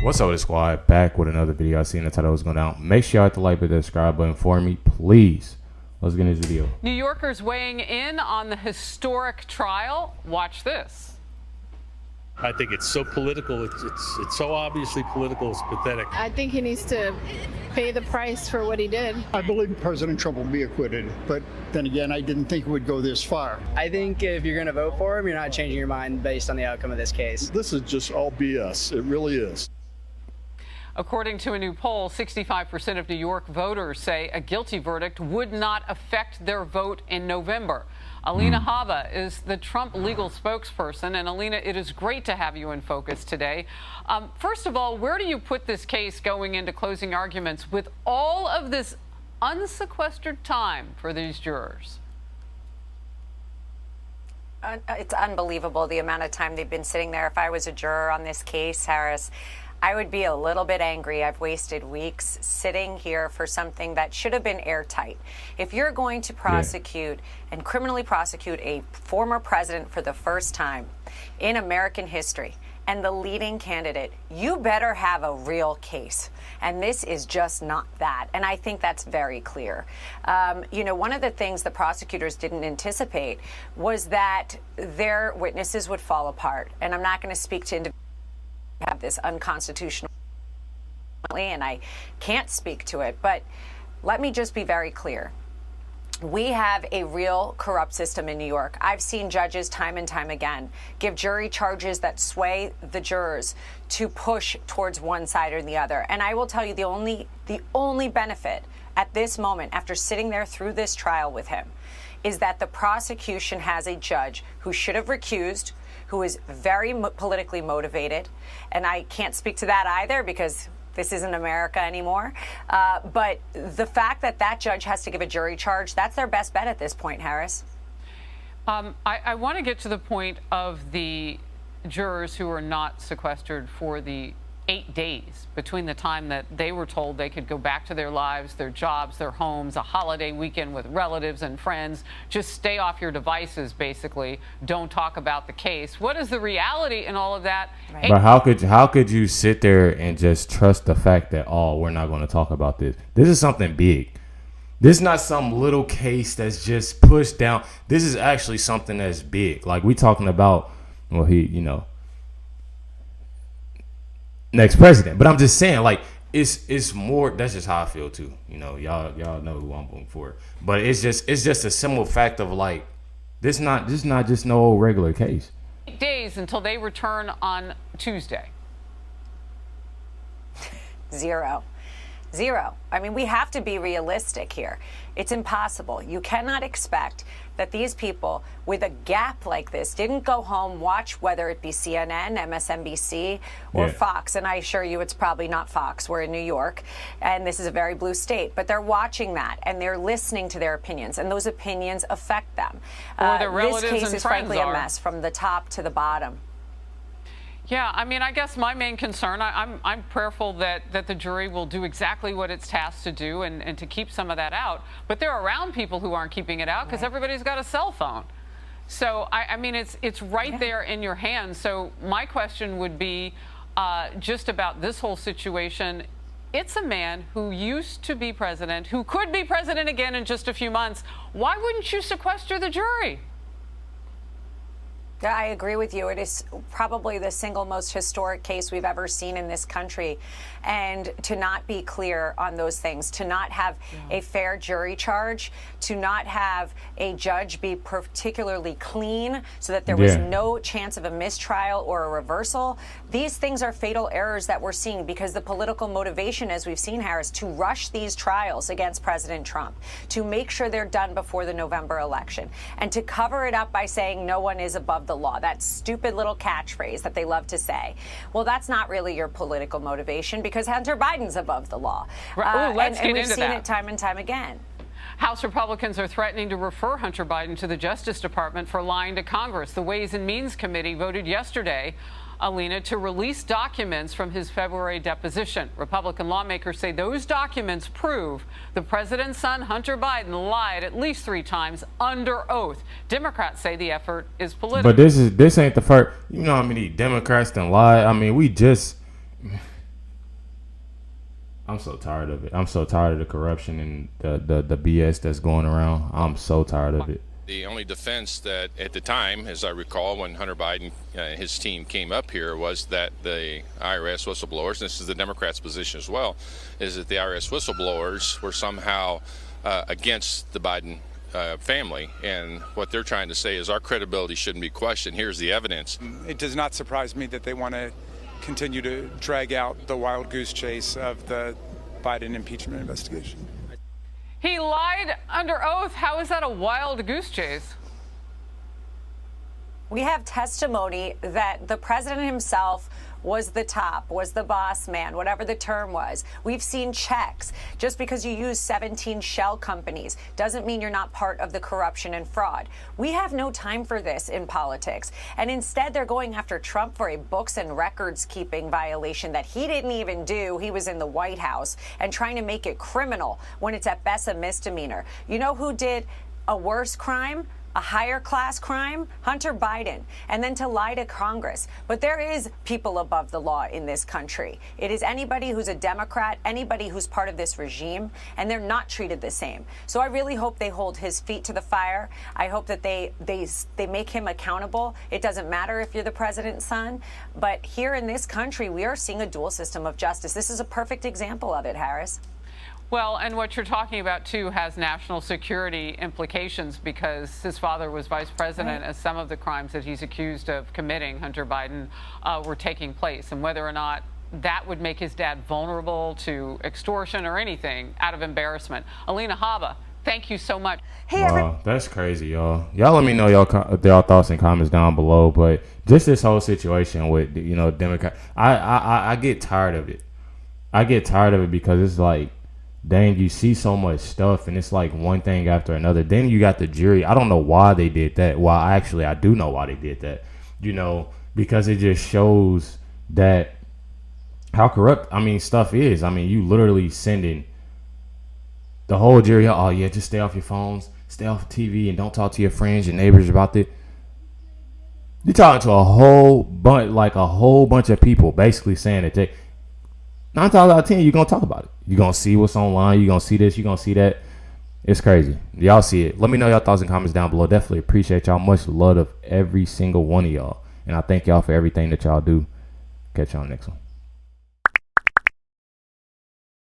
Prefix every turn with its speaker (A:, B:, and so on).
A: What's up with the squad? Back with another video. I seen the title was going down. Make sure you hit the like button, subscribe button for me, please. Let's get into this video.
B: New Yorkers weighing in on the historic trial. Watch this.
C: I think it's so political. It's so obviously political. It's pathetic.
D: I think he needs to pay the price for what he did.
E: I believe President Trump will be acquitted, but then again, I didn't think it would go this far.
F: I think if you're going to vote for him, you're not changing your mind based on the outcome of this case.
G: This is just all BS. It really is.
B: According to a new poll, 65% of New York voters say a guilty verdict would not affect their vote in November. Alina Habba is the Trump legal spokesperson. And Alina, it is great to have you in focus today. First of all, where do you put this case going into closing arguments with all of this unsequestered time for these jurors?
H: It's unbelievable the amount of time they've been sitting there. If I was a juror on this case, Harris, I would be a little bit angry. I've wasted weeks sitting here for something that should have been airtight. If you're going to prosecute and criminally prosecute a former president for the first time in American history and the leading candidate, you better have a real case. And this is just not that. And I think that's very clear. You know, one of the things the prosecutors didn't anticipate was that their witnesses would fall apart. And I'm not going to speak to individuals have this unconstitutional, and I can't speak to it, but let me just be very clear. We have a real corrupt system in New York. I've seen judges time and time again give jury charges that sway the jurors to push towards one side or the other. And I will tell you the only benefit at this moment, after sitting there through this trial with him, is that the prosecution has a judge who should have recused, who is very politically motivated. And I can't speak to that either because this isn't America anymore. But the fact that that judge has to give a jury charge, that's their best bet at this point, Harris.
B: I want to get to the point of the jurors who are not sequestered for the 8 days between the time that they were told they could go back to their lives, their jobs, their homes, a holiday weekend with relatives and friends. Just stay off your devices, basically. Don't talk about the case. What is the reality in all of that?
H: Right.
A: But how could you sit there and just trust the fact that, oh, we're not going to talk about this? This is something big. This is not some little case that's just pushed down. This is actually something that's big. Like, we talking about, well, next president. But I'm just saying, like, it's more. That's just how I feel too. You know, y'all know who I'm voting for. But it's just a simple fact of, like, this not just no old regular case.
B: 8 days until they return on Tuesday.
H: Zero. I mean, we have to be realistic here. It's impossible. You cannot expect that these people with a gap like this didn't go home, watch whether it be CNN, MSNBC, or Fox. And I assure you it's probably not Fox. We're in New York, and this is a very blue state. But they're watching that, and they're listening to their opinions, and those opinions affect them.
B: Or their relatives
H: this case
B: and
H: is
B: friends
H: frankly
B: are.
H: a mess from the top to the bottom.
B: Yeah, I mean, I guess my main concern, I'm prayerful that the jury will do exactly what it's tasked to do and to keep some of that out. But they're around people who aren't keeping it out because everybody's got a cell phone. So, I mean, it's right there in your hands. So my question would be just about this whole situation. It's a man who used to be president, who could be president again in just a few months. Why wouldn't you sequester the jury?
H: I agree with you. It is probably the single most historic case we've ever seen in this country. And to not be clear on those things, to not have a fair jury charge, to not have a judge be particularly clean so that there was no chance of a mistrial or a reversal. These things are fatal errors that we're seeing because the political motivation, as we've seen, Harris, to rush these trials against President Trump, to make sure they're done before the November election, and to cover it up by saying no one is above the law, that stupid little catchphrase that they love to say. Well, that's not really your political motivation because Hunter Biden's above the law.
B: And
H: we've seen it time and time again.
B: House Republicans are threatening to refer Hunter Biden to the Justice Department for lying to Congress. The Ways and Means Committee voted yesterday, Alina, to release documents from his February deposition. Republican lawmakers say those documents prove the president's son, Hunter Biden, lied at least 3 times under oath. Democrats say the effort is political.
A: But this ain't the first. You know how many Democrats done lie? I mean, I'm so tired of it. I'm so tired of the corruption and the BS that's going around. I'm so tired of it.
I: The only defense that at the time, as I recall, when Hunter Biden and his team came up here, was that the IRS whistleblowers, and this is the Democrats' position as well, is that the IRS whistleblowers were somehow against the Biden family. And what they're trying to say is our credibility shouldn't be questioned. Here's the evidence.
J: It does not surprise me that they want to continue to drag out the wild goose chase of the Biden impeachment investigation.
B: He lied under oath. How is that a wild goose chase?
H: We have testimony that the president himself was the top, was the boss man, whatever the term was. We've seen checks. Just because you use 17 shell companies doesn't mean you're not part of the corruption and fraud. We have no time for this in politics. And instead, they're going after Trump for a books and records keeping violation that he didn't even do. He was in the White House, and trying to make it criminal when it's at best a misdemeanor. You know who did a worse crime? A higher class crime? Hunter Biden. And then to lie to Congress. But there is people above the law in this country. It is anybody who's a Democrat, anybody who's part of this regime, and they're not treated the same. So I really hope they hold his feet to the fire. I hope that they make him accountable. It doesn't matter if you're the president's son, but here in this country, we are seeing a dual system of justice. This is a perfect example of it, Harris.
B: Well, and what you're talking about, too, has national security implications because his father was vice president as some of the crimes that he's accused of committing, Hunter Biden, were taking place. And whether or not that would make his dad vulnerable to extortion or anything out of embarrassment. Alina Habba, thank you so much.
A: Wow, that's crazy, y'all. Y'all let me know y'all thoughts and comments down below. But just this whole situation with, Democrat, I get tired of it. I get tired of it because it's like, dang, you see so much stuff and it's like one thing after another. Then you got the jury. I don't know why they did that. Well, actually, I do know why they did that. Because it just shows that how corrupt, stuff is. You literally sending the whole jury, oh, yeah, just stay off your phones, stay off TV, and don't talk to your friends, your neighbors about it. You're talking to a whole bunch of people basically saying that 9 times out of 10, you're going to talk about it. You're going to see what's online. You're going to see this. You're going to see that. It's crazy. Y'all see it. Let me know your thoughts and comments down below. Definitely appreciate y'all. Much love of every single one of y'all. And I thank y'all for everything that y'all do. Catch y'all next one.